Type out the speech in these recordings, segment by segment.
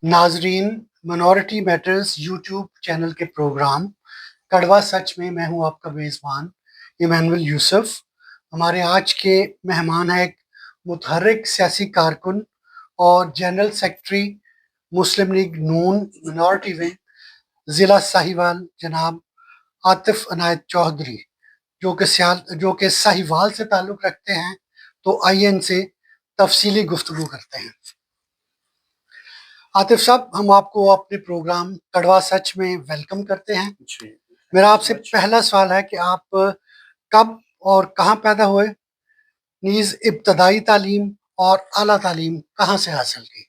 नाजरीन, minority matters YouTube channel के programme कड़वा सच में मैं हूं आपका मेज़बान इमानुअल यूसुफ। हमारे आज के मेहमान हैं एक मुतहर्रिक सियासी कारकुन और जनरल सेक्रेटरी मुस्लिम लीग नून मिनॉरिटी विंग ज़िला साहिवाल जनाब आतिफ अनायत चौधरी, जो कि साहिवाल से ताल्लुक़ रखते हैं। तो आइए इनसे तफसीली गुफ्तगू करते हैं। आतिफ साहब, हम आपको अपने प्रोग्राम कड़वा सच में वेलकम करते हैं। जी, मेरा आपसे पहला सवाल है कि आप कब और कहाँ पैदा हुए, नीज़ इब्तदाई तालीम और आला तालीम कहाँ से हासिल की?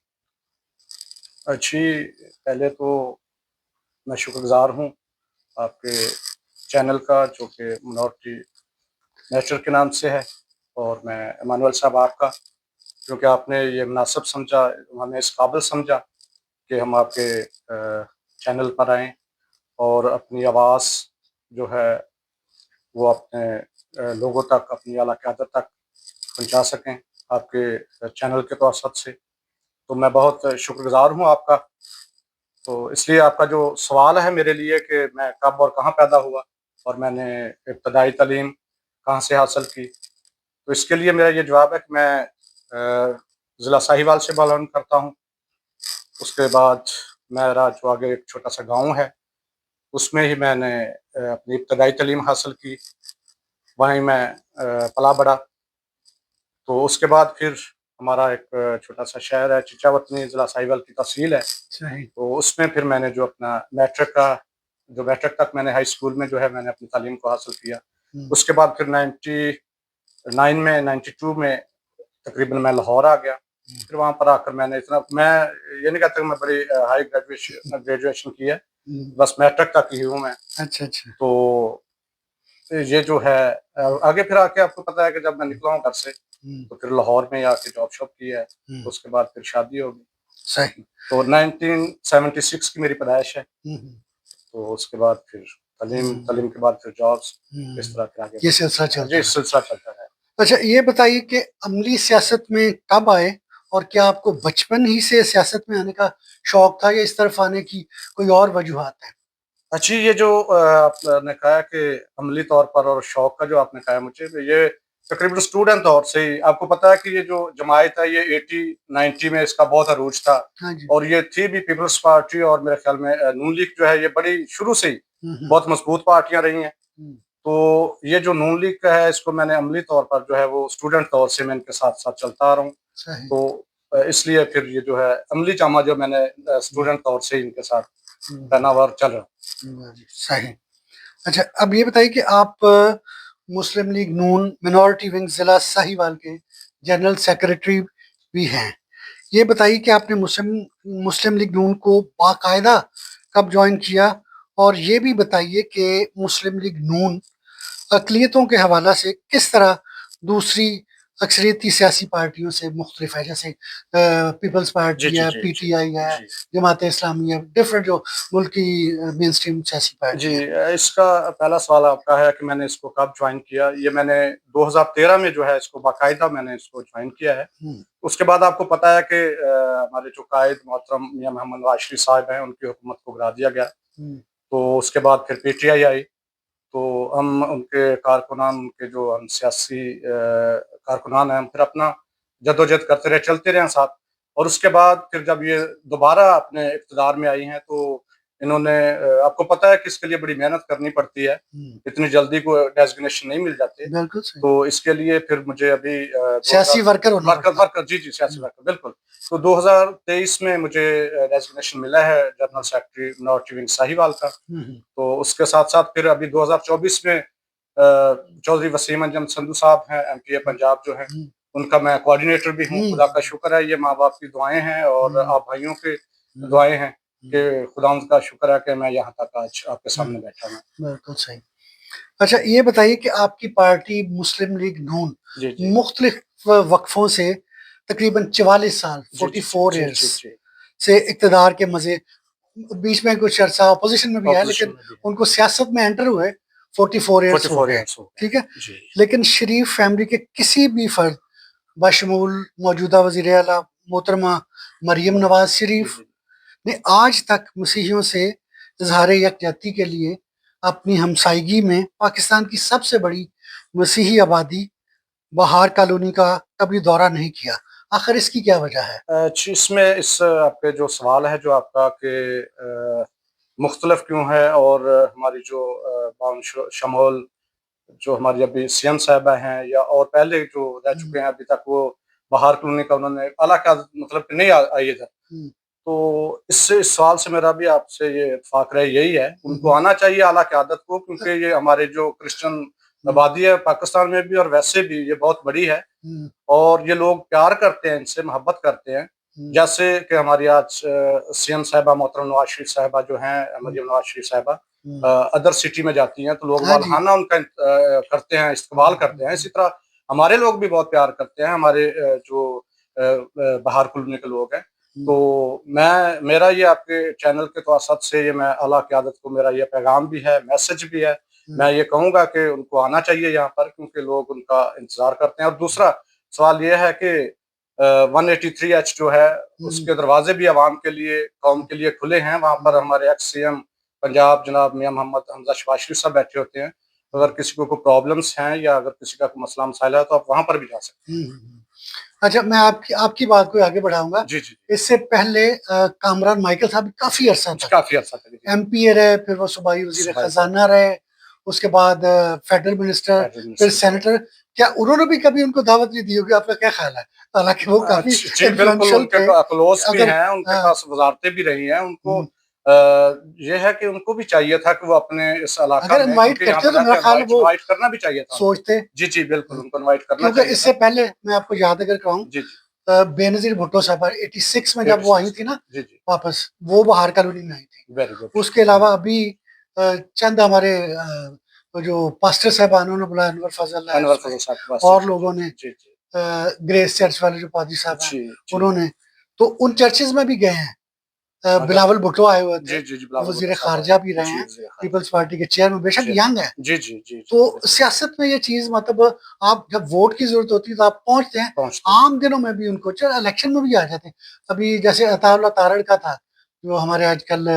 पहले तो मैं शुक्रगुज़ार हूँ आपके चैनल का, जो कि मिनॉरिटी नेचर के नाम से है, और मैं इमानुअल साहब आपका, क्योंकि आपने ये मुनासिब समझा, हमें इस काबिल समझा कि हम आपके चैनल पर आएँ और अपनी आवाज़ जो है वो अपने लोगों तक, अपनी आला क़यादत तक पहुँचा सकें आपके चैनल के तवस्सुत से। तो मैं बहुत शुक्रगुज़ार हूँ आपका। तो इसलिए आपका जो सवाल है मेरे लिए कि मैं कब और कहाँ पैदा हुआ और मैंने इब्तदाई तालीम कहाँ से हासिल की, तो इसके लिए मेरा ये जवाब है कि मैं ज़िला साहिवाल से बिलॉन्ग करता हूँ। उसके बाद मेरा जो आगे एक छोटा-सा गाँव है, उसमें ही मैंने अपनी इब्तदाई तालीम हासिल की, वहीं मैं पला-बढ़ा। तो उसके बाद फिर हमारा एक छोटा-सा शहर है चिचावतनी, ज़िला साहिवाल की तहसील है। सही। तो उसमें फिर मैंने जो अपना मैट्रिक तक मैंने हाई स्कूल में जो है मैंने अपनी तालीम को हासिल किया। हुँ, उसके बाद फिर 92 में तकरीबन मैं लाहौर आ गया। फिर वहाँ पर आकर मैं ये नहीं कहता कि मैं बड़ी हाई ग्रेजुएशन की है, हुँ। बस मैट्रिक तक ही हूँ मैं। अच्छा, अच्छा। तो ये जो है आगे फिर आके आपको पता है कि जब मैं निकला हूँ घर से, हुँ, तो फिर लाहौर में आके जॉब शॉप की है। हुँ। उसके बाद फिर शादी हो गई। सही। तो 1976 की मेरी पैदाइश है। हुँ, हुँ, तो उसके बाद फिर तालीम हुँ, तालीम के बाद फिर जॉब्स, इस हुँ। तरह फिर आगे ये बढ़ते सिलसिला हैं। चलता जी, रहा। सिलसिला चलता रहा है। अच्छा, ये बताइए कि अमली सियासत में कब आए और क्या आपको बचपन ही से सियासत में आने का शौक था या इस तरफ आने की कोई और वजूहात हैं? अच्छा, ये जो आपने कहा कि अमली तौर पर और शौक का जो आपने कहा मुझे, तो ये तकरीबन स्टूडेंट दौर से ही आपको पता है कि ये जो जमायत है, ये 80-90 में इसका बहुत अरूज था। हाँ जी। और ये थी भी पीपल्स पार्टी, और मेरे ख्याल में नून लीग जो है ये बड़ी शुरू से ही हुँ, हुँ, बहुत मजबूत पार्टियां रही हैं। हुँ। तो ये जो नून लीग का है, इसको मैंने अमली तौर पर जो है वो स्टूडेंट दौर से मैं इनके साथ-साथ चलता आ रहा हूँ। सही। तो इसलिए फिर ये जो है अमली जामा जो मैंने हुँ, स्टूडेंट दौर से ही इनके साथ हुँ, पहना हुआ और चल रहा हूँ। जी, सही। अच्छा, अब ये बताइए कि आप मुस्लिम लीग नून मिनॉरिटी विंग ज़िला साहिवाल के जनरल सेक्रेटरी भी हैं। ये बताइए कि आपने मुस्लिम मुस्लिम लीग नून को बाकायदा कब जॉइन किया? और ये भी बताइए कि मुस्लिम लीग नून अक़लियतों के हवाला से किस तरह दूसरी अक्सरियती सियासी पार्टियों से मुख्तलिफ है? जैसे पीपल्स जी, पार्टी जी, है, जी, जी। पीटीआई है, जी। जमात इस्लामी है, डिफरेंट जो मुल्क की मेनस्ट्रीम सियासी जी, पार्टियाँ हैं। इसका पहला सवाल आपका है कि मैंने इसको कब जॉइन किया। ये मैंने 2013 में जो है इसको बाकायदा मैंने इसको जॉइन किया है। हुँ, उसके बाद आपको पता है कि हमारे जो कायद मोहतरम मियां मोहम्मद नवाज शरीफ साहब हैं, उनकी हुकूमत को गिरा दिया गया। हुँ, तो उसके बाद फिर पीटीआई आई। तो हम उनके कारकुनान, उनके जो हम सियासी कारकुनान हैं, हम फिर अपना जद्दोजहद करते रहे, चलते रहे साथ। और उसके बाद फिर जब ये दोबारा अपने इक़्तिदार में आई हैं, तो इन्होंने आपको पता है कि इसके लिए बड़ी मेहनत करनी पड़ती है, हुँ। इतनी जल्दी कोई डेज़िग्नेशन नहीं मिल जाते। बिल्कुल सही। तो इसके लिए फिर मुझे अभी 2000 सियासी वर्कर होना वर्कर पड़ता है। वर्कर जी, जी, सियासी हुँ, वर्कर, बिल्कुल। तो 2023 में मुझे डेज़िग्नेशन मिला है जनरल हुँ, सेक्रेटरी मिनॉरिटी विंग साहिवाल का। हुँ, हुँ, तो उसके साथ-साथ फिर अभी 2024 में चौधरी वसीम अंजम संधू साहब हैं, एमपीए हुँ, पंजाब जो हैं, हुँ, उनका मैं कोऑर्डिनेटर भी हूँ। हुँ, खुदा का शुक्र है, ये माँ-बाप की दुआएँ हैं और हुँ, आप भाइयों की हुँ, दुआएँ हैं हुँ, कि खुदावंद का शुक्र है कि मैं यहाँ तक आज आपके हुँ, सामने बैठा हूँ। बिल्कुल सही। अच्छा, ये बताइए कि आपकी पार्टी मुस्लिम लीग नून जी, जी। मुख्तलिफ वक़्फ़ों से तकरीबन 44 साल जी, जी, जी, 44 जी, इयर्स जी, जी। से इक़्तिदार के मज़े, बीच में कुछ अरसा अपोज़िशन में भी है, ऑपोज़िशन लेकिन में भी है। उनको सियासत में एंटर हुए 44 इयर्स हो 44 गए, ईयर्स हो गए ठीक है? हैं। जी। लेकिन शरीफ फैमिली के किसी भी फ़र्द बशमूल मौजूदा वज़ीर आला मोहतरमा मरियम नवाज़ जी, शरीफ, जी। ने आज तक मसीहियों से इजहार यकजहती के लिए अपनी हमसायगी में पाकिस्तान की सबसे बड़ी मसीही आबादी बहार कॉलोनी का कभी दौरा नहीं किया। आखिर इसकी क्या वजह है? इसमें इस आपके जो सवाल है जो आपका कि मुख्तलिफ क्यों है, और हमारी जो बाउन शमोल जो हमारी अभी सीएम साहिबा हैं या और पहले जो रह चुके हैं अभी तक, वो बाहर कॉलोनी का उन्होंने आला क्या मतलब नहीं आई इधर। तो इस सवाल से मेरा भी आपसे ये इत्तेफाक रहे यही है, उनको आना चाहिए आला क़यादत को, क्योंकि ये हमारे जो क्रिश्चियन आबादी है पाकिस्तान में भी और वैसे भी ये बहुत बड़ी है, और ये लोग प्यार करते हैं, इनसे मोहब्बत करते हैं। जैसे कि हमारी आज सीएम साहिबा मोहतरम नवाज शरीफ साहिबा जो हैं, मरियम नवाज शरीफ साहिबा अदर सिटी में जाती हैं तो लोग हाँ जी। वालहाना उनका करते हैं, इस्तकबाल करते हैं। इसी तरह हमारे लोग भी बहुत प्यार करते हैं, हमारे जो बाहर कॉलोनी के लोग हैं। तो मेरा ये आपके चैनल के तवसत से ये मैं आला क़यादत को मेरा ये पैगाम भी है, मैसेज भी है। मैं ये कहूँगा कि उनको आना चाहिए यहाँ पर, क्योंकि लोग उनका इंतज़ार करते हैं। और दूसरा सवाल ये है कि 183H जो है उसके दरवाजे भी अवाम के लिए, कौम के लिए खुले हैं। वहाँ पर हमारे एक्स सीएम पंजाब जनाब मियां मोहम्मद हमजा शहबाज शरीफ साहब बैठे होते हैं। अगर किसी को कोई प्रॉब्लम्स हैं या अगर किसी का कोई मसला मसाइला है तो आप वहाँ पर भी जा सकते हैं। अच्छा, मैं आपकी आपकी बात को आगे बढ़ाऊंगा। जी, जी। इससे पहले कामरान माइकल साहब काफ़ी अर्सा तक एमपीए रहे, फिर वो सूबाई वज़ीर ख़ज़ाना रहे, उसके बाद फेडरल मिनिस्टर, फिर सेनेटर। क्या उन्होंने भी कभी उनको दावत नहीं दी होगी? आपका क्या ख़्याल है? हालाँकि वो काफ़ी इन्फ्लुएंशियल थे। क्लोज़ भी हैं, उनके पास वज़ारतें भी रही हैं। उनको ये है कि उनको भी चाहिए था कि वो अपने इस इलाका में, इनवाइट करते तो मेरा ख्याल वो इनवाइट करना भी चाहिए था। सोचते। जी, जी, बिल्कुल उनको इनवाइट करना क्योंकि चाहिए इससे था। पहले मैं आपको याद अगर कराऊँ, जी, जी। बेनज़ीर भुट्टो साहबा 86 में जब वो आई थी ना जी, जी। वापस, वो बाहर कॉलोनी में आई थी। Very good. उसके अलावा अभी चंद हमारे वो जो पास्टर साहबान उन्होंने बुलाया, अनवर फजल साहब और लोगों ने, जी, जी। ग्रेस चर्च वाले जो पादरी साहब हैं, जी, जी। उन्होंने तो उन चर्चेस में भी गए हैं। अगर बिलावल भुट्टो आए हुए थे, जी, जी, जी, बिलावल वज़ीर भुट्टो साहब ख़ारिजा भी आए। रहे जी, हैं, वज़ीर ख़ारिजा। पीपल्स पार्टी के चेयरमैन, बेशक जी। यंग है। जी, जी, जी, जी। तो सियासत में ये चीज़ मतलब आप जब वोट की ज़रूरत होती है तो आप पहुँचते हैं। पहुँचते हैं। आम दिनों में भी उनको चलो इलेक्शन में भी आ जाते हैं। अभी जैसे अताउल्लाह तारड़ का था, जो हमारे आजकल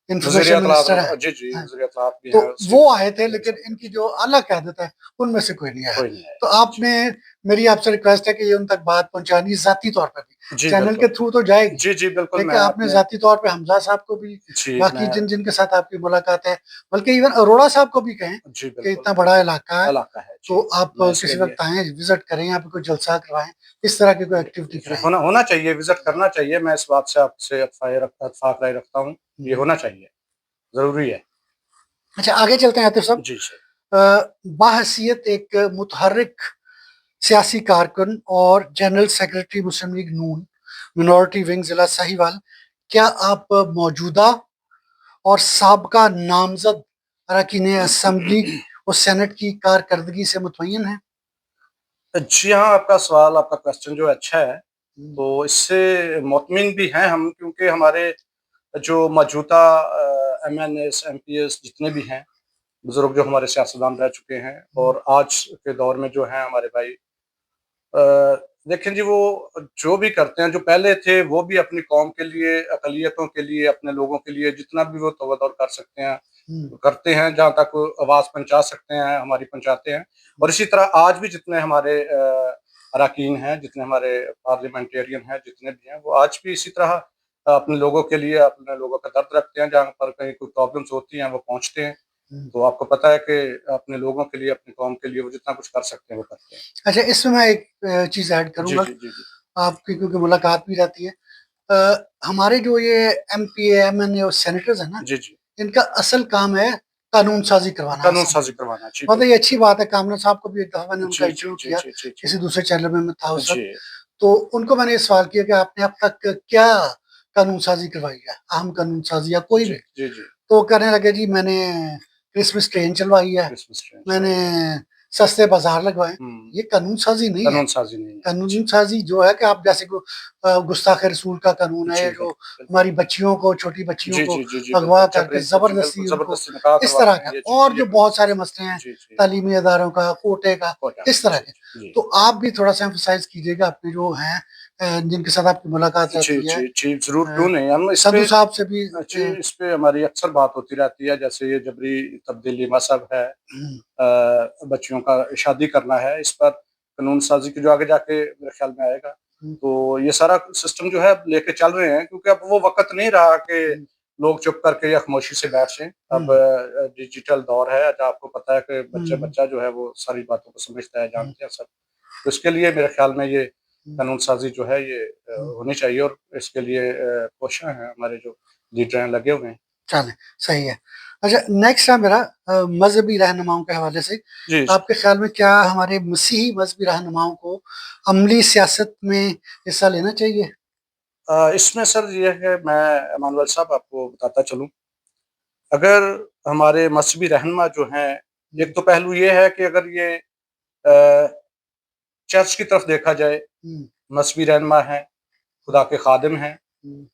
वज़ीर इन्फॉर्मेशन इत्तलात मिनिस्टर है। जी, जी, हाँ, वज़ीर इत्तलात भी तो हैं वो आए थे, सीएम लेकिन साहब। इनकी जी, जो आला क़यादत है, उनमें से कोई नहीं आया। कोई नहीं आया। तो जी। आपने मेरी आपसे रिक्वेस्ट है कि ये उन तक बात पहुँचानी ज़ाती तौर पे भी। जी, चैनल के बिल्कुल। थ्रू तो जाएगी, जी, जी, बिल्कुल लेकिन मैं आपने अपने ज़ाती तौर पे हमज़ा साहब को भी, जी, बाकी मैं जिनके साथ आपकी मुलाकात है, बल्कि इवन अरोड़ा साहब को भी कहें जी, कि बिल्कुल। इतना बड़ा इलाका है, इलाका है। तो जी, आप मैं इसके किसी लिए वक़्त आएँ, विज़िट करें, यहाँ पे कोई जलसा करवाएँ, इस तरह की कोई एक्टिविटी जी, कराएँ। होना चाहिए, विज़िट करना चाहिए। मैं इस बात से आपसे इत्तेफ़ाक राय रखता हूँ। ये होना चाहिए, ज़रूरी है। अच्छा, आगे चलते हैं आतिफ़ साहब। जी, जी। बाहैसियत एक मुतहर्रिक सियासी कारकुन और जनरल सेक्रेटरी मुस्लिम लीग नून मिनॉरिटी विंग ज़िला साहिवाल, क्या आप मौजूदा और साबका नामज़द अरकान असेंबली और सेनेट की कारकर्दगी से मुतमय्यन हैं? जी हाँ, आपका सवाल, आपका क्वेश्चन जो है अच्छा है। तो इससे मुतमिन भी हैं हम, क्योंकि हमारे जो मौजूदा एमएनएस, एमपीएस जितने भी हैं, बुज़ुर्ग जो हमारे सियासतदान रह चुके हैं और आज के दौर में जो हैं हमारे भाई, देखें जी, वो जो भी करते हैं, जो पहले थे वो भी अपनी कौम के लिए, अक़लियतों के लिए, अपने लोगों के लिए जितना भी वो तवज्जो कर सकते हैं, करते हैं। जहाँ तक वो आवाज़ पहुँचा सकते हैं, हमारी पहुँचाते हैं। और इसी तरह आज भी जितने हमारे अरकान हैं, जितने हमारे पार्लियामेंटेरियन हैं, जितने भी हैं, वो आज भी इसी तरह अपने लोगों के लिए, अपने लोगों का दर्द रखते हैं। जहाँ पर कहीं कोई प्रॉब्लम्स होती हैं, वो पहुँचते हैं। तो आपको पता है कि अपने लोगों के लिए, अपनी कौम के लिए वो जितना कुछ कर सकते हैं, वो करते हैं। अच्छा, इसमें मैं एक चीज़ ऐड जी, करूँगा, जी, जी, जी। आपकी क्योंकि मुलाकात भी रहती है। हमारे जो ये एमपीए, एमएनए और सेनेटर्स हैं ना, जी, जी। इनका असल काम है कानून साज़ी करवाना कानून असेंबली साज़ी में। करवाना। जी, मतलब ये बिल्कुल। अच्छी बात है, कामरान साहब को भी एक दफ़ा मैंने उनका जी, जी, इंटरव्यू जी, किया, जी, जी, जी। किसी दूसरे चैनल में मैं था उस वक़्त। जी। तो उनको मैंने ये सवाल किया कि आपने अब तक क्या कानून साज़ी करवाई है? अहम कानून साज़ी या कोई जी, भी? जी, जी। तो वो कहने लगे, जी मैंने क्रिसमस ट्रेन चलवाई है, क्रिसमस ट्रेन मैंने चलवाई है। सस्ते बाज़ार लगवाए। हुँ। ये कानून साज़ी नहीं है। कानून साज़ी नहीं है। जी। कानून साज़ी जो है कि आप जैसे को गुस्ताख़ रसूल का कानून है, जी, जो बिल्कुल, बिल्कुल। हमारी बच्चियों को, छोटी बच्चियों जी, को जी, जी, जी, अगवा बिल्कुल। करके जी, बिल्कुल ज़बरदस्ती उनको, ज़बरदस्ती निकाह इस तरह करवाते हैं। का, ये जी, और जी, ये जो बिल्कुल। बहुत सारे मसले हैं, जी, जी। तालीमी इदारों का, कोटे का, हो इस जाता है। तरह जी, के। जी। जी। तो आप भी थोड़ा-सा एम्फसाइज़ कीजिएगा अपने जो हैं जिनके साथ आपकी मुलाकात जी, रहती है। जी, जी, ज़रूर, क्यों नहीं। हम इस सधू पे साहब से भी जी, इस पे हमारी अक्सर बात होती रहती है, जैसे ये जबरी तब्दीली मज़हब है, हुँ, बच्चियों का शादी करना है, इस पर कानून साज़ी की जो आगे जाके मेरे ख़्याल में आएगा। हुँ, तो ये सारा सिस्टम जो है अब लेके चल रहे हैं, क्योंकि अब वो वक़्त नहीं रहा कि हुँ, लोग चुप करके या खामोशी से बैठ जाएँ। अब हुँ, डिजिटल दौर है, आज आपको पता है कि हुँ, बच्चा जो है वो सारी बातों को समझता है, हुँ, जानते हैं सब। तो इसके लिए मेरे ख़्याल में ये हुँ, कानून साज़ी जो है ये हुँ। होनी चाहिए, और इसके लिए कोशिशें हैं, हमारे जो लीडर हैं लगे हुए हैं। चलें, सही है। अच्छा, नेक्स्ट है मेरा मज़हबी रहनुमाओं के हवाले से। जी, जी। आपके ख़्याल में क्या हमारे मसीही मज़हबी रहनुमाओं को अमली सियासत में हिस्सा लेना चाहिए? इसमें सर ये है, मैं इमानुएल साहब आपको बताता चलूँ, अगर हमारे मज़हबी रहनुमा जो हैं, हुँ, एक तो पहलू ये है कि अगर ये अ, चर्च की तरफ देखा जाए, हुँ, मज़हबी रहनुमा हैं, खुदा के ख़ादिम हैं, हुँ,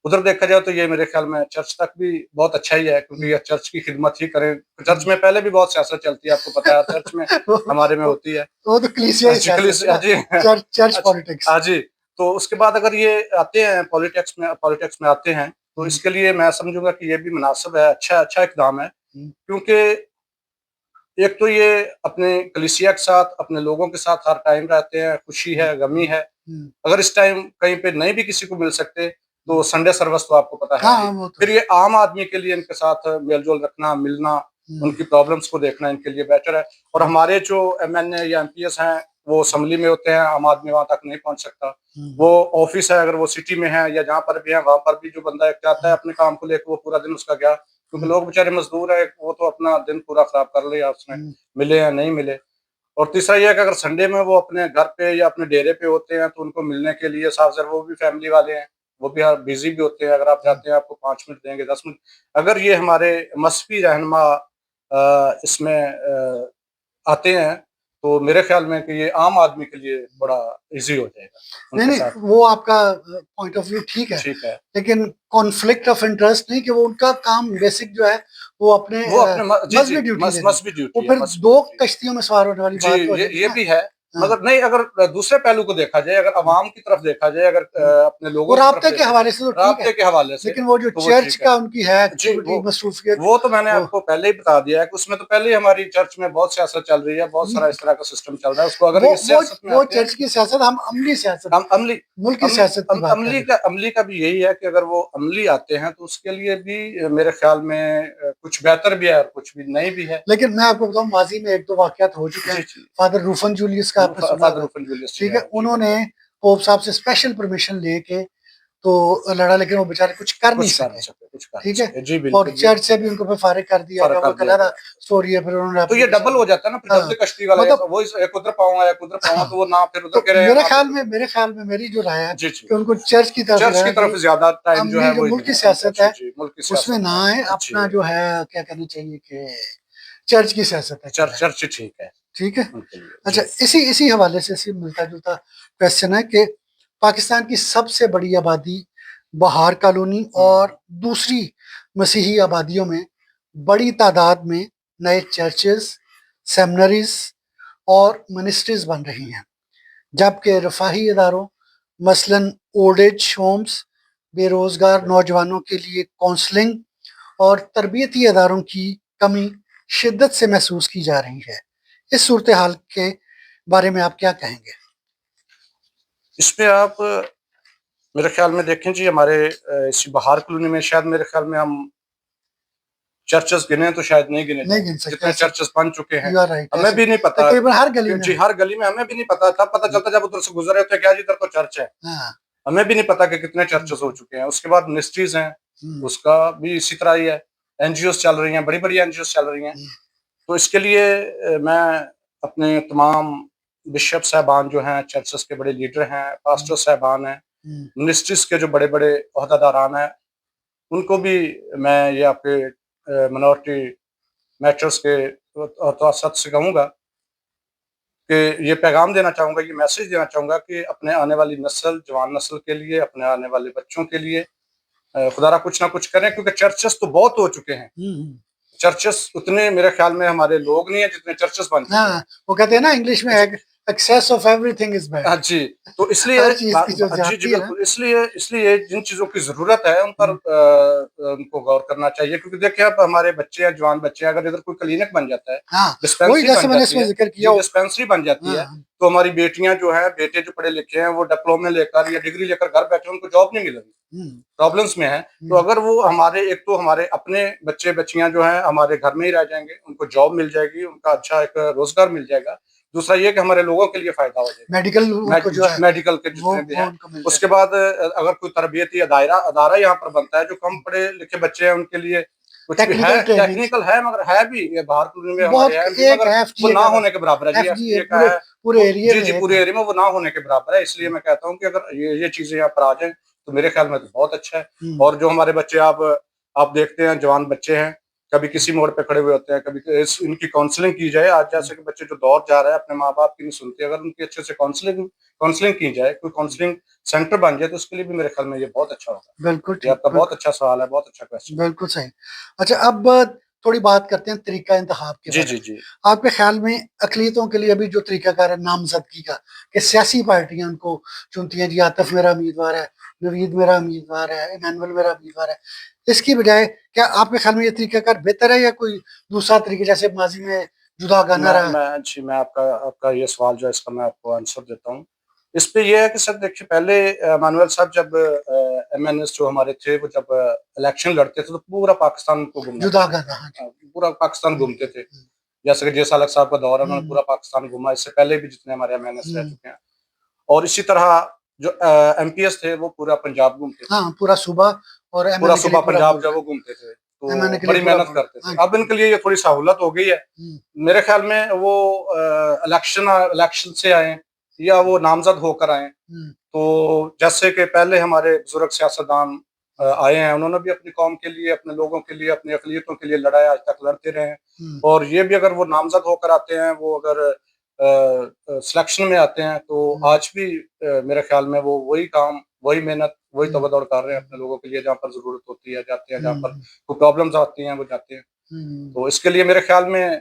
उधर देखा जाए तो ये मेरे ख़्याल में चर्च तक भी बहुत अच्छा ही है, क्योंकि हुँ, ये चर्च की खिदमत ही करें। चर्च हुँ। में पहले भी बहुत सियासत चलती है, आपको पता है, हर चर्च में वो हमारे में वो होती है। वो तो कलीसियाई सियासत चिकलिस है हाँ ना, जी। चर्च अच्छा, पॉलिटिक्स। हाँ जी। तो उसके बाद अगर ये आते हैं पॉलिटिक्स में आते हैं, तो हुँ, इसके लिए मैं समझूँगा कि ये भी मुनासिब है, अच्छा इक़दाम है। हुँ, क्योंकि एक तो ये अपने कलीसिया के साथ, अपने लोगों के साथ हर टाइम रहते हैं, खुशी हुँ, है, गमी हुँ, है। हुँ, अगर इस टाइम कहीं पे नहीं भी किसी को मिल सकते, तो हुँ। संडे सर्विस तो आपको पता है ही। हाँ, वो तो फिर है। ये आम आदमी के लिए इनके साथ मेल-जोल रखना, मिलना, हुँ, उनकी प्रॉब्लम्स को देखना इनके लिए बेटर है। और हुँ, हमारे जो एमएनए या एमपीएस हैं, वो असेंबली में होते हैं, आम आदमी वहाँ तक नहीं पहुँच सकता। हुँ, वो ऑफ़िस है, अगर वो सिटी में है या जहाँ पर भी है, वहाँ पर भी जो बंदा एक जाता है हुँ, अपने काम को लेके, वो पूरा दिन उसका गया। क्योंकि हुँ, लोग बेचारे मज़दूर हैं, वो तो अपना दिन पूरा खराब कर लिया उसने, हुँ, मिले या नहीं मिले। और तीसरा ये है कि अगर संडे में वो अपने घर पे या अपने डेरे पे होते हैं, तो उनको मिलने के लिए साथ-साथ वो भी फैमिली वाले हैं, वो भी बिज़ी भी होते हैं। अगर आप हुँ। जाते हैं, आपको 5 मिनट देंगे, 10 मिनट। अगर ये हमारे मसफ़ी रहनुमा इसमें आते हैं, तो मेरे ख़्याल में कि ये आम आदमी के लिए बड़ा ईज़ी हो जाएगा, नहीं, उनके नहीं, साथ। वो आपका पॉइंट ऑफ व्यू ठीक है, ठीक है। लेकिन कॉन्फ्लिक्ट ऑफ इंटरेस्ट नहीं कि वो उनका काम बेसिक जो है, वो अपने वो अपने म जी, जी, मज़हबी ड्यूटी दे रहे हैं। मसबी वो ड्यूटी है, फिर मसबी 2 ड्यूटी है। कश्तियों में सवार होने वाली जी, बात हो जाएगी ये ना। भी है। हाँ, मगर नहीं, अगर दूसरे पहलू को देखा जाए, अगर हुँ, अवाम की तरफ देखा जाए, अगर हुँ। अपने वो लोगों की तरफ राब्ते के देखा हवाले से जाए, तो ठीक है, राब्ते के हवाले से, लेकिन वो जो तो वो चर्च ठीक है। का उनकी है जी, एक्टिविटी, मसरूफियत, वो तो मैंने वो आपको पहले ही बता दिया है कि उसमें तो पहले ही हमारी चर्च में बहुत सियासत चल रही है, बहुत हुँ, सारा इस तरह का सिस्टम चल रहा है। उसको अगर वो इस वो सियासत में वो आते हैं, चर्च की सियासत, हम अमली सियासत, हम अमली मुल्की अमली सियासत की बात कर रहे हैं। अमली का भी यही है कि अगर वो अमली आते हैं, तो उसके लिए भी मेरे ख़्याल में कुछ बेहतर भी है और कुछ भी नहीं भी है। लेकिन मैं आपको बताऊँ, माज़ी में 1-2 वाक़यात हो चुके हैं। जी, जी। फ़ादर रूफ़न जूलियस का आपने सुना फादर होगा, रूफन जूलियस जी ठीक है? हैं। जी, उन्होंने बिल्कुल। पोप साहब से स्पेशल परमिशन लेके तो लड़ा, लेकिन वो बेचारे कुछ कर नहीं सके, कुछ कर नहीं ठीक है? सके। जी, और बिल्कुल, चर्च बिल्कुल। से भी उनको फिर फ़ारिग कर दिया फ़र्क गया, वो कर एक दिया अलग गया। स्टोरी है, फिर उन्होंने तो ये एप्लीकेशन डबल दी। हो जाता है ना, फिर हाँ, डबल कश्ती वाला, मतलब वो इस एक उधर पाऊँगा, एक उधर पाऊँगा, हाँ, तो वो ना फिर उधर तो के रहे, ना फिर मेरे ख़्याल में मेरी जो राय है जी, जी। कि उनको चर्च की तरफ ही चर्च की रहना तरफ चाहिए। ज़्यादा टाइम जो है अमली जो वो ही मुल्क की देना। सियासत जी, है, जी, मुल्क की उसमें सियासत ना में। आए, जी, अपना जो है क्या कहना चाहिए कि चर्च की सियासत है चलाएँ, चर्च ठीक है ठीक है? उनके लिए। अच्छा, जी। इसी इसी हवाले से इसी मिलता-जुलता क्वेश्चन है कि पाकिस्तान की सबसे बड़ी आबादी बहार कॉलोनी हुँ। और दूसरी मसीही आबादियों में बड़ी तादाद में नए चर्चेज़, सेमिनरीज़ और मिनिस्ट्रीज़ बन रही हैं। जबकि रफ़ाही इदारों मसलन ओल्ड एज होम्स, बेरोज़गार नौजवानों के लिए काउंसलिंग और तरबियती इदारों की कमी शिद्दत से महसूस की जा रही है। इस सूरत हाल के बारे में आप क्या कहेंगे? इसमें आप मेरे ख़्याल में देखें जी, हमारे इसी बहार कॉलोनी में शायद मेरे ख़्याल में हम चर्चेज़ गिने तो शायद नहीं गिने नहीं जाएँगे, गिन सकते जितने ऐसे। चर्चेज़ बन चुके हैं। यू आर राइट, हमें ऐसे भी नहीं पता तकरीबन हर गली कि में जी, है। हर गली में हमें भी नहीं पता, तब पता हुँ, चलता है जब उधर से गुज़र रहे होते हैं, क्या जी इधर तो चर्च है। हाँ। हमें भी नहीं पता कि कितने हुँ, चर्चेज़ हो चुके हैं। उसके बाद मिनिस्ट्रीज़ हैं, हुँ, उसका भी इसी तरह ही है। एनजीओज़ चल रही हैं, बड़ी-बड़ी एनजीओज़ चल रही हैं। हुँ, तो इसके लिए मैं अपने तमाम बिशप साहबान जो हैं, चर्चेज़ के बड़े लीडर हैं, हुँ, पास्टर साहबान हैं, हुँ, मिनिस्ट्रीज़ के जो बड़े-बड़े ओहदेदारान हैं, उनको भी मैं ये आपके मिनॉरिटी मैटर्स के तवसत से कहूँगा कि ये पैगाम देना चाहूँगा, ये मैसेज देना चाहूँगा कि अपने आने वाली नस्ल, जवान नस्ल के लिए, अपने आने वाले बच्चों के लिए खुदा ना कुछ करें, क्योंकि चर्चेज़ तो बहुत हो चुके हैं। हुँ, हुँ। चर्चेज़ उतने मेरे ख़्याल में हमारे लोग नहीं हैं जितने चर्चेज़ बन चुके हैं। हाँ, वो कहते हैं ना इंग्लिश में जी, excess of everything is bad. हाँ जी, तो इसलिए हर चीज की जो जी, जी, जाती है ना। बिल्कुल, इसलिए इसलिए जिन चीज़ों की ज़रूरत है, उन पर हम्म, उनको गौर करना चाहिए, क्योंकि देखिए, अब हमारे बच्चे हैं, जवान बच्चे हैं, अगर इधर कोई क्लिनिक बन जाता है, हाँ, वही डिस्पेंसरी जैसे बन मैंने जाती इसमें है, जिक्र किया जी, डिस्पेंसरी बन जाती है, हाँ। तो हमारी बेटियाँ जो हैं, बेटे जो पढ़े लिखे हैं, वो डिप्लोमे लेकर या डिग्री लेकर घर बैठे हैं, उनको जॉब नहीं मिल रही, हम्म, प्रॉब्लम्स में हैं। तो हम्म, अगर वो हमारे, एक तो हमारे अपने बच्चे-बच्चियाँ जो हैं, हमारे घर में ही रह जाएँगे, उनको जॉब मिल जाएगी, उनका अच्छा एक रोज़गार मिल जाएगा। दूसरा ये कि हमारे लोगों के लिए फ़ायदा हो जाएगा। मेडिकल उनको जो जी, है मेडिकल के जितने भी वो हैं। उनको मिल उसके जाएगा। बाद अगर कोई तरबियती अदारा यहाँ पर बनता है, जो कम पढ़े-लिखे बच्चे हैं, उनके लिए कुछ भी है, टेक्निकल ट्रेनिंग टेक्निकल है, मगर है भी, ये भागलपुर में हमारे बहुत है भी, एक मगर है वो एफडीए ना का बस। होने के बराबर है जी, एफडीए एफडीए का पूरे है। पूरे वो एरिया जी, में जी, एक पूरे है। एरिया में वो ना होने के बराबर है, इसलिए मैं कहता हूँ कि अगर ये चीज़ें यहाँ पर आ जाएँ, तो मेरे ख्याल में तो बहुत अच्छा है। हम्म, और जो हमारे बच्चे, आप देखते हैं, जवान बच्चे हैं, कभी किसी मोड़ पे खड़े हुए होते हैं, कभी इनकी काउंसलिंग की जाए। आज जैसे कि बच्चे जो दौर जा रहे हैं, अपने माँ-बाप की नहीं सुनते, अगर उनकी अच्छे से काउंसलिंग काउंसलिंग की जाए, कोई काउंसलिंग सेंटर बन जाए, तो उसके लिए भी मेरे ख्याल में ये बहुत अच्छा होगा। बिल्कुल ये ठीक, आपका बहुत अच्छा सवाल है, बहुत अच्छा क्वेश्चन है। बिल्कुल सही। अच्छा, अब थोड़ी बात करते हैं तरीका इंतखाब के जी, बारे जी, में। जी। आपके ख़्याल में अक़लियतों के लिए अभी जो तरीक़ाकार है नामज़दगी का, कि सियासी पार्टियाँ उनको चुनती हैं, जी आतिफ़ मेरा उम्मीदवार है, नवीद मेरा उम्मीदवार है, इमानुअल मेरा उम्मीदवार है। इसकी बजाय क्या आपके ख़्याल में ये तरीक़ाकार बेहतर है या कोई दूसरा तरीक़ा जैसे माज़ी में जुदागाना रहा? मैं आपका आपका ये सवाल जो है, इसका मैं आपको आंसर देता हूँ। इस पे ये है कि सर देखिए, पहले मानुएल साहब जब एमएनएस जो हमारे थे, वो जब इलेक्शन लड़ते थे, तो पूरा पाकिस्तान उनको घूमना पड़ता जुदागाना, हाँ था। जी। पूरा पाकिस्तान हुँ, घूमते थे। हुँ, जैसे कि जे सालक साहब का दौर है, उन्होंने हुँ, पूरा पाकिस्तान घूमा, इससे पहले भी जितने हमारे एमएनएस रह हुँ। चुके हैं। और इसी तरह जो एमपीएस थे, वो पूरा पंजाब घूमते थे। हाँ, पूरा सूबा और पूरा एमएनए के लिए सूबा पूरा पंजाब मुल्क। जब वो घूमते थे, एमएनए तो के लिए बड़ी पूरा मेहनत मुल्क। करते थे। हाँ अब जी। इनके लिए ये थोड़ी सहूलत हो गई है। हुँ, मेरे ख़्याल में वो इलेक्शन से आए या वो नामज़द होकर आए। हुँ, तो जैसे कि पहले हमारे बुज़ुर्ग सियासतदान आए हैं, उन्होंने भी अपनी कौम के लिए, अपने लोगों के लिए, अपनी अक़लियतों के लिए लड़ा है, आज तक लड़ते रहे हैं। हुँ, और ये भी अगर वो नामज़द होकर आते हैं, वो अगर सिलेक्शन में आते हैं, तो हुँ, आज भी मेरे ख़्याल में वो वही काम, वही मेहनत, वही हुँ, दौड़ कर रहे हैं अपने हुँ, लोगों के लिए, जहाँ पर ज़रूरत होती है जाते हैं, जहाँ पर हुँ, कोई प्रॉब्लम्स आती हैं, वो जाते हैं। हुँ। तो इसके लिए मेरे ख़्याल में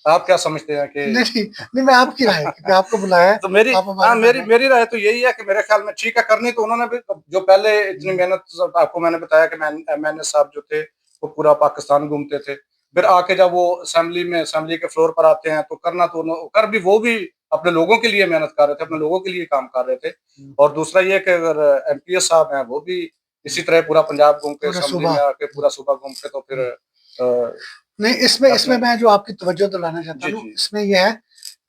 आप क्या समझते हैं कि नहीं, नहीं, मैं आपकी राय क्योंकि आपको बुलाया है, तो मेरी आप हाँ, हमारे मेरी मेहमान। मेरी राय तो यही है कि मेरे ख़्याल में ठीक है, करनी तो उन्होंने भी, जो पहले इतनी हुँ, मेहनत, सब आपको मैंने बताया कि मैंने साहब जो थे, वो पूरा पाकिस्तान घूमते थे। फिर आके जब वो असेंबली के फ्लोर पर आते हैं, तो करना तो कर भी, वो भी अपने लोगों के लिए मेहनत कर रहे थे, अपने लोगों के लिए काम कर रहे थे। हुँ, और दूसरा ये कि अगर एमपीएस साहब हैं, वो भी हुँ, इसी तरह पूरा पंजाब घूम के, पूरा असेंबली सुबह। में आके हुँ, पूरा सूबा घूम के, तो फिर हुँ। नहीं, इसमें इसमें अपने मैं जो आपकी तवज्जो दिलाना चाहता जी, हूँ, जी। इसमें ये है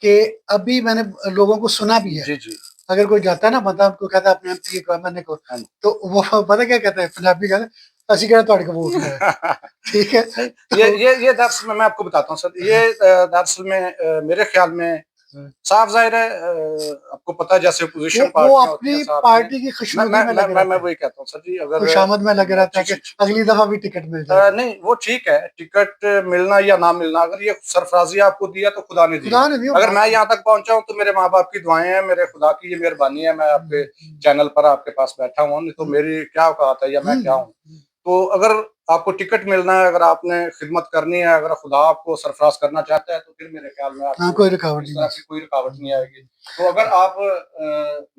कि अभी मैंने लोगों को सुना भी है। जी, जी। अगर कोई जाता है ना बंदा उनको कहता है अपने एमपी को एमएनए को, हाँ तो वो पता क्या कहता है पंजाबी कहता है, "ਅਸੀਂ ਕਿਹੜਾ ਤੁਹਾਡੇ को वोट लिया।" ठीक है? नहीं, तो ये दरअसल मैं आपको बताता हूँ सर, ये हाँ, दरअसल में मेरे ख़्याल में हाँ। साफ ज़ाहिर है, आपको पता है, जैसे अपोज़िशन वो पार्टियाँ होती हैं अपनी साथ में। पार्टी की खुशनुदी में लगे मैं रहते हैं। वही कहता हूँ सर जी, अगर खुशामद में लगे रहता जी, है कि जी, जी। अगली दफ़ा भी टिकट मिल जाएगी। नहीं, वो ठीक है, टिकट मिलना या ना मिलना, अगर ये सरफ़राज़ी आपको दी है, तो खुदा ने दी है। खुदा ने दी वो अगर बात मैं तो यहाँ तक पहुँचा हूँ, तो मेरे माँ-बाप की दुआएँ हैं, मेरे खुदा की ये मेहरबानी है, मैं आपके चैनल पर आपके पास बैठा हुआ हूँ, नहीं तो हुँ, मेरी क्या औकात है, या मैं हुँ, क्या हूँ? हुँ। तो अगर आपको टिकट मिलना है, अगर आपने खिदमत करनी है, अगर खुदा आपको सरफराज करना चाहता है, तो फिर मेरे ख्याल में हाँ, आपको कोई रुकावट इस नहीं तरह बस। की कोई रुकावट नहीं आएगी। हुँ, तो अगर आप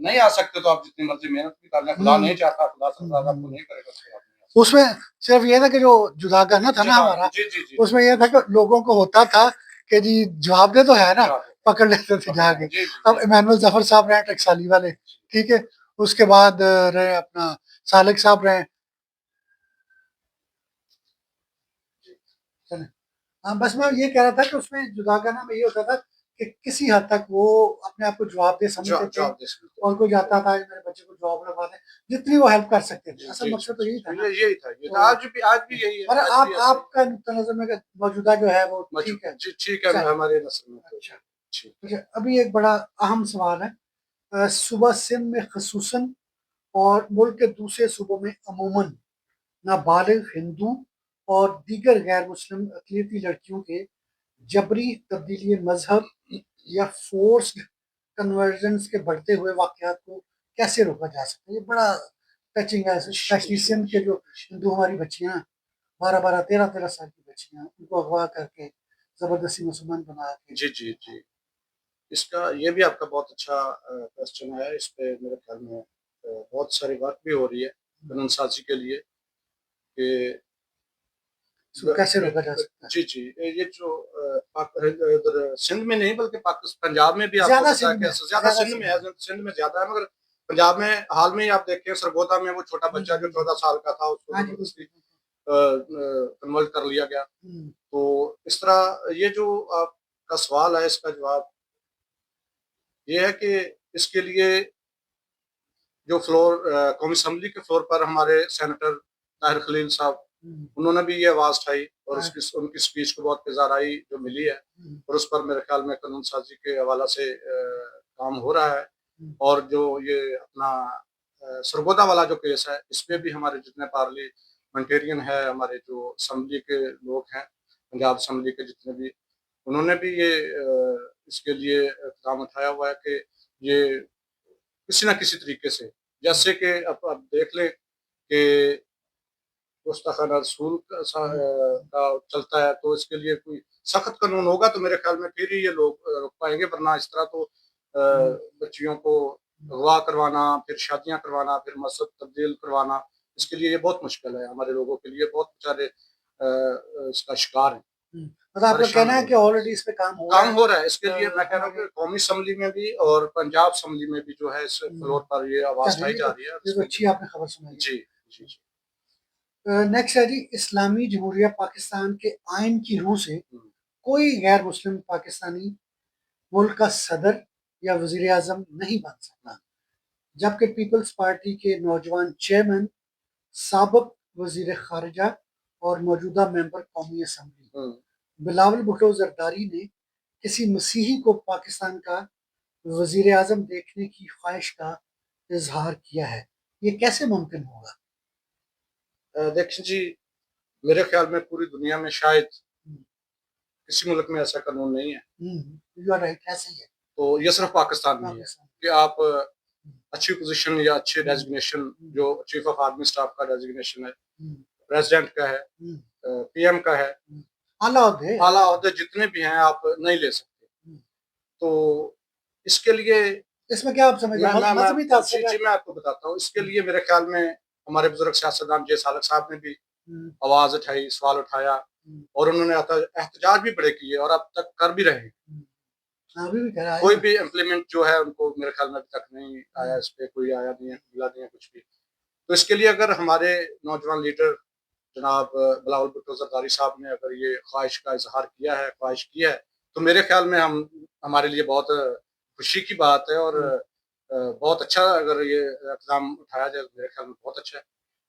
नहीं आ सकते, तो आप जितनी मर्जी मेहनत भी कर लें, खुदा हुँ, नहीं चाहता, खुदा हुँ, सरफराज आपको हुँ। नहीं करेगा, तो आप नहीं आ सकते। उसमें सिर्फ ये था कि जो जुदागना था जी ना हाँ, हमारा, जी, जी, जी, उसमें ये था कि लोगों को होता था कि जी जवाब दे तो है ना, जवाब देता पकड़ लेते थे है, पकड़ लें। जाके। जी, जी, अब जी, इमानुअल ज़फ़र साहब रहे टकसाली वाले, ठीक है? उसके बाद रहे अपना सालिक साहब रहे। चलें। हाँ, बस मैं ये कह रहा था कि उसमें जुदागना में ये होता था कि किसी हद तक वो अपने आप को जवाबदेह समझते थे जवाब दे सकते और कोई जाता था मेरे बच्चे को जॉब लगवा दें, जितनी वो हेल्प कर सकते थे। जी, असल जी, जी, मकसद तो यही था जी। ना। ये था, तो आज भी यही है, और आज आप भी ऐसा ही है। आपका नुक्ता नज़र में अगर मौजूदा जो है वो ठीक है। जी, ठीक है, चलें, हमारे नस्ल में तो अच्छा। ठीक है। अच्छा, अभी एक बड़ा अहम सवाल है। सूबा सिंध में ख़ुसूसन और मुल्क के दूसरे सूबों में अमूमन नाबालिग हिंदू और दीगर गैर मुस्लिम अक़लियती लड़कियों के जबरी तब्दीली मज़हब या फ़ोर्स्ड कन्वर्जन्स के बढ़ते हुए वाक़यात को कैसे रोका जा सकता है? ये बड़ा टचिंग है, स्पेशली सिंध के जो हिंदू हमारी बच्चियाँ 12-12, 13-13 साल की बच्चियाँ, उनको अगवा करके ज़बरदस्ती मुसलमान बना के जी, जी, जी। इसका ये भी आपका बहुत अच्छा क्वेश्चन है। इस पे मेरे ख्याल में बहुत सारी वर्क भी हो रही है कानून साज़ी के लिए कि इसको कैसे रोका जा सकता है? जी, जी। ये जो इधर सिंध में नहीं बल्कि पंजाब में भी आपको ज़्यादा पता है सिंध कि में, ज़्यादा ज़्यादा सिंध में सिंध है, में। सिंध में ज़्यादा है, मगर पंजाब में हाल में ही आप देखें सरगोदा में वो छोटा हुँ, बच्चा जो हुँ, 14 हुँ। साल का था उसको हाँ जी, ज़बरदस्ती बिल्कुल। कन्वर्ट कर लिया गया। हुँ, तो इस तरह ये जो आपका सवाल है इसका जवाब ये है कि इसके लिए जो कौमी असम्बली के फ्लोर पर हमारे सेनेटर ताहिर खलील साहब हुँ, उन्होंने भी ये आवाज़ उठाई और हाँ, उसकी उनकी स्पीच को बहुत पिज़ाराई जो मिली है हुँ, और उस पर मेरे ख्याल में कानून साज़ी के हवाला से काम हो रहा है। हुँ, और जो ये अपना सरगोदा वाला जो केस है, इस पे भी हमारे जितने पार्लियामेंटेरियन है, हमारे जो असेंबली के लोग हैं, पंजाब असेंबली के जितने भी, उन्होंने भी ये इसके लिए काम उठाया हुआ है कि ये किसी न किसी तरीके से, जैसे कि अब देख लें कि गुस्ताखाना रसूल हुँ, का चलता है, तो इसके लिए कोई सख्त कानून होगा तो मेरे ख्याल में फिर ही ये लोग रुक पाएँगे, वरना इस तरह तो हुँ, बच्चियों को अगवा करवाना, फिर शादियाँ करवाना, फिर मज़हब तब्दील करवाना, इसके लिए ये बहुत मुश्किल है हमारे लोगों के लिए, बहुत बेचारे इसका शिकार हैं, हुँ। मतलब आपका परेशान कहना है हो कि रहे हैं। ऑलरेडी इस पे काम हो रहा काम है। हो रहा है, इसके लिए मैं कह रहा हूँ हमारे कि कौमी असेंबली में भी और पंजाब असेंबली में भी जो है इस हुँ, फ्लोर पर ये आवाज़ चलिए उठाई जा रही है और ये तो इसके अच्छी लिए आपने खबर सुनाई है। जी, जी, जी। नेक्स्ट है जी इस्लामी जमहूरिया पाकिस्तान के आइन की रूह से हुँ, कोई गैर मुस्लिम पाकिस्तानी मुल्क का सदर या वज़ीर आज़म नहीं बन हुँ, सकता। जबकि पीपल्स पार्टी के नौजवान चेयरमैन, साबिक वज़ीर ख़ारिजा और मौजूदा मेंबर कौमी असम्बली हुँ। बिलावल भुट्टो ज़रदारी ने किसी मसीही को पाकिस्तान का वज़ीर आज़म देखने की ख्वाहिश का इज़हार किया है। ये कैसे मुमकिन होगा? देखिए जी, मेरे ख़्याल में पूरी दुनिया में शायद हुँ, किसी मुल्क में ऐसा कानून नहीं है, हुँ, यू आर राइट ऐसे ही है तो ये सिर्फ़ पाकिस्तान में ही है पाकिस्तान। कि आप हुँ, अच्छी पोज़ीशन या अच्छे हुँ, डेज़िग्नेशन हुँ, जो चीफ़ ऑफ आर्मी स्टाफ का डेज़िग्नेशन है, हुँ, प्रेज़िडेंट का है, हुँ, पीएम का है, हुँ। आला ओहदे आला आला ओहदे जितने भी हैं आप नहीं ले सकते। हुँ। तो इसके लिए इसमें क्या आप समझ रहे हैं? मैं मज़हबी जी, तासुर है? जी, मैं आपको बताता हूँ। इसके हुँ, लिए मेरे ख़्याल में हमारे बुज़ुर्ग सियासतदान जे सालक साहब ने भी हुँ, आवाज़ उठाई, सवाल उठाया हुँ, और उन्होंने एहतजाज भी बड़े किए और अब तक कर भी रहे हैं। हुँ। हाँ, अभी भी कह रहा है कोई ना। भी इम्प्लीमेंट जो है उनको मेरे ख़्याल में अभी तक नहीं आया, हुँ, इस पे कोई आया नहीं है, मिला नहीं है कुछ भी। तो इसके लिए अगर हमारे नौजवान लीडर जनाब बिलावल भुट्टो ज़रदारी साहब ने अगर ये ख़्वाहिश का इज़हार किया है, ख़्वाहिश की है, तो मेरे ख़्याल में हम हमारे लिए बहुत खुशी की बात है और हुँ। बहुत अच्छा अगर ये इक़दाम उठाया जाए तो मेरे ख़्याल में बहुत अच्छा है।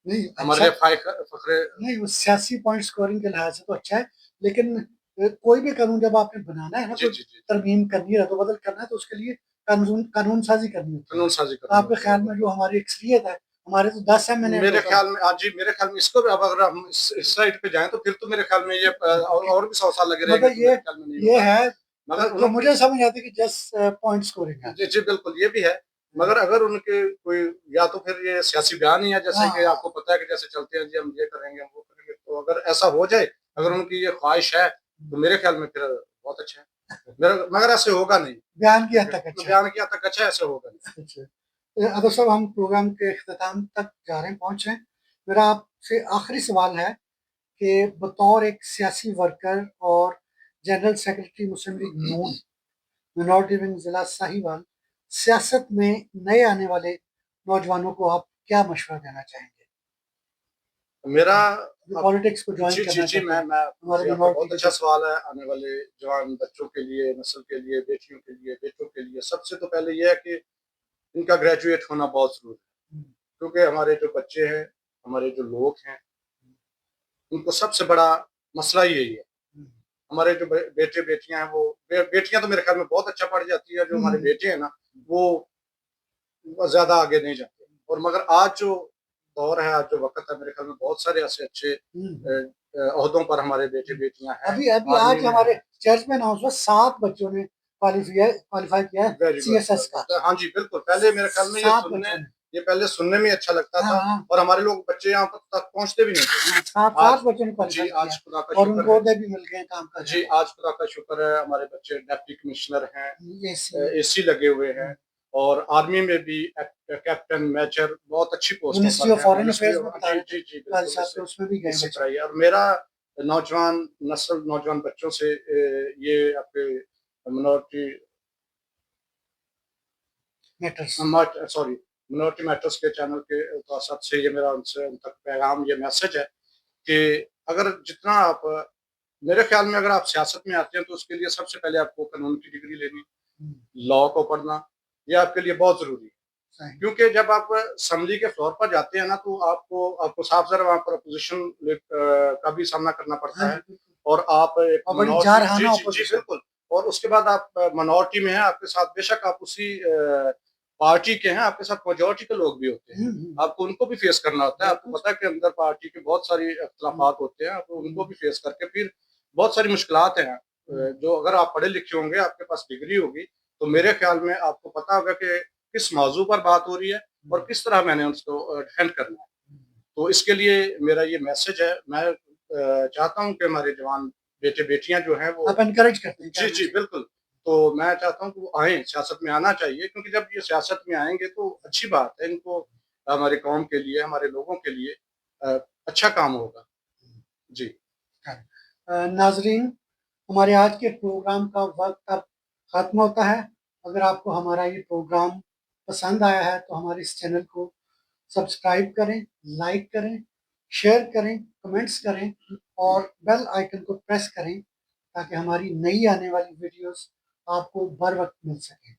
नहीं, हमारे अच्छा लिए फ़ख्र नहीं, वो सियासी पॉइंट स्कोरिंग के लिहाज़ से तो अच्छा है, लेकिन कोई भी कानून जब आपने बनाना है ना, जी, कोई जी, जी, जी। तरमीम करनी है, रद्द-बदल करना है, तो उसके लिए कानून साज़ी करनी होती है। कानून साज़ी तो करनी आपके होती है ख़्याल और में जो हमारी अक्सरियत है, हमारे तो 10 एमएनए मेरे टोटल। ख़्याल में जी, मेरे ख़्याल में इसको भी अब अगर हम इस साइड पे जाएँ तो फिर तो मेरे ख़्याल में ये और भी 100 साल लगे रहेंगे मतलब तो मेरे ख़्याल में नहीं ये होगा। है मगर जो उनकी मुझे समझ आती है कि जस्ट पॉइंट स्कोरिंग है। जी, जी, बिल्कुल, ये भी है। हुँ, मगर अगर उनके कोई या तो फिर ये सियासी बयान ही है, जैसे कि हाँ, आपको पता है कि जैसे चलते हैं जी हम ये करेंगे, हम वो करेंगे, तो अगर ऐसा हो जाए, अगर हुँ, उनकी ये ख्वाहिश है, तो हुँ। मेरे ख़्याल में फिर बहुत अच्छा है। मगर ऐसे होगा नहीं, बयान की हद ठीक है? तक तो अच्छा है। बयान किया तक अच्छा है, ऐसे होगा नहीं। अच्छा। अदर साहब हम प्रोग्राम के इख्तिताम तक जा रहे हैं, पहुँच रहे हैं। मेरा आपसे आखिरी सवाल है कि बतौर एक सियासी वर्कर और जनरल सेक्रेटरी मुस्लिम लीग नून, मिनॉरिटी विंग ज़िला साहिवाल, सियासत में नए आने वाले नौजवानों को आप क्या मशवरा देना चाहेंगे? मेरा जो अब पॉलिटिक्स को जॉइन जी, जी, करना जी, चाहते हैं, मैं हमारे जी, आपका मिनॉरिटी बहुत के अच्छा जो सवाल है। आने वाले जवान बच्चों के लिए, नस्ल के लिए, बेटियों के लिए, बेटों के लिए, सबसे तो पहले ये है कि इनका ग्रेजुएट होना बहुत ज़रूरी है। हुँ, क्योंकि हमारे जो बच्चे हैं, हमारे जो लोग हैं, उनको सबसे बड़ा मसला ही यही है। हुँ, हमारे जो बेटे-बेटियाँ हैं वो बेटियाँ तो मेरे ख़्याल में बहुत अच्छा पढ़ जाती हैं, जो हुँ, हमारे हुँ, बेटे हैं ना, वो ज़्यादा आगे नहीं जाते। और मगर आज जो दौर है, आज जो वक़्त है, मेरे ख़्याल में बहुत सारे ऐसे अच्छे हुँ, हुँ। ओहदों पर हमारे बेटे-बेटियाँ हैं, अभी अभी आर्मी आज में हमारे हैं। चर्च में अनाउंस हुआ 7 बच्चों ने क्वालीफाई किया है वेरी गुड, सीएसएस का। हाँ जी, बिल्कुल, पहले मेरे ख़्याल में ये 7 सुनने बच्चों ने। ये पहले सुनने में अच्छा लगता था हाँ, और हमारे लोग बच्चे यहाँ तक पहुँचते भी नहीं थे। हाँ, 7 आज बच्चों ने जी, क्वालिफाई आज किया खुदा का और शुक्र उनको है। ओहदे भी मिल गए काम का जी, आज खुदा का शुक्र है, हमारे बच्चे डिप्टी कमिश्नर हैं, एसी एसी लगे हुए हैं और आर्मी में भी कैप्टन, मेजर बहुत अच्छी पोस्टों मिनिस्ट्री पर ऑफ हैं। फॉरेन मिनिस्ट्री अफेयर्स में ऑफ बता जी, रहे थे जी, जी, काजी बिल्कुल साहब, तो उसमें भी गए इससे बेचारे। कराई है और मेरा नौजवान नस्ल, नौजवान बच्चों से ये आपके minority matters. Sorry minority matters के चैनल के साथ से ये मेरा उनसे उन तक पैगाम, ये मैसेज है कि अगर जितना आप मेरे ख्याल में अगर आप सियासत में आते हैं तो उसके लिए सबसे पहले आपको कानून की डिग्री लेनी, लॉ को पढ़ना, ये आपके लिए बहुत ज़रूरी है। सही। क्योंकि जब आप असेंबली के फ्लोर पर जाते हैं ना तो आपको साफ-ज़रा वहाँ पर अपोज़िशन का भी सामना करना हाँ पड़ता जी, है बिल्कुल। और आप एक और बड़ी मिनॉरिटी जी, जारहाना जी, जी, ऑपोजिशन। बिल्कुल और उसके बाद आप मिनॉरिटी में हैं, आपके साथ बेशक आप उसी पार्टी के हैं, आपके साथ मेजॉरिटी के लोग भी होते हैं। आपको उनको भी फेस करना होता है, आपको पता है कि अंदर पार्टी के बहुत सारी इख्तिलाफात होते हैं, आपको उनको भी फेस करके फिर बहुत सारी मुश्किलात हैं जो अगर आप पढ़े-लिखे होंगे, आपके पास डिग्री होगी, तो मेरे ख्याल में आपको पता होगा कि किस मौज़ू पर बात हो रही है और किस तरह मैंने उसको डिफेंड करना है। तो इसके लिए मेरा ये मैसेज है, मैं चाहता हूँ कि हमारे जवान बेटे-बेटियाँ जो हैं वो आप एनकरेज करते हैं, जी, कहना जी, चाहिए। बिल्कुल। तो मैं चाहता हूँ कि वो आएँ, सियासत में आना चाहिए क्योंकि जब ये सियासत में आएँगे तो अच्छी बात है, इनको हमारी कौम के लिए, हमारे लोगों के लिए अच्छा काम होगा। जी। नाज़रीन, हमारे आज के प्रोग्राम का वक़्त अब ख़त्म होता है। अगर आपको हमारा ये प्रोग्राम पसंद आया है तो हमारे इस चैनल को सब्सक्राइब करें, लाइक करें, शेयर करें, कमेंट्स करें और बेल आइकन को प्रेस करें ताकि हमारी नई आने वाली वीडियोस आपको बर वक़्त मिल सकें।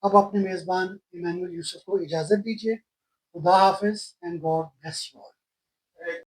अब अपने मेज़बान इमानुएल यूसुफ को इजाज़त दीजिए। खुदा हाफ़िज़ and God bless you all.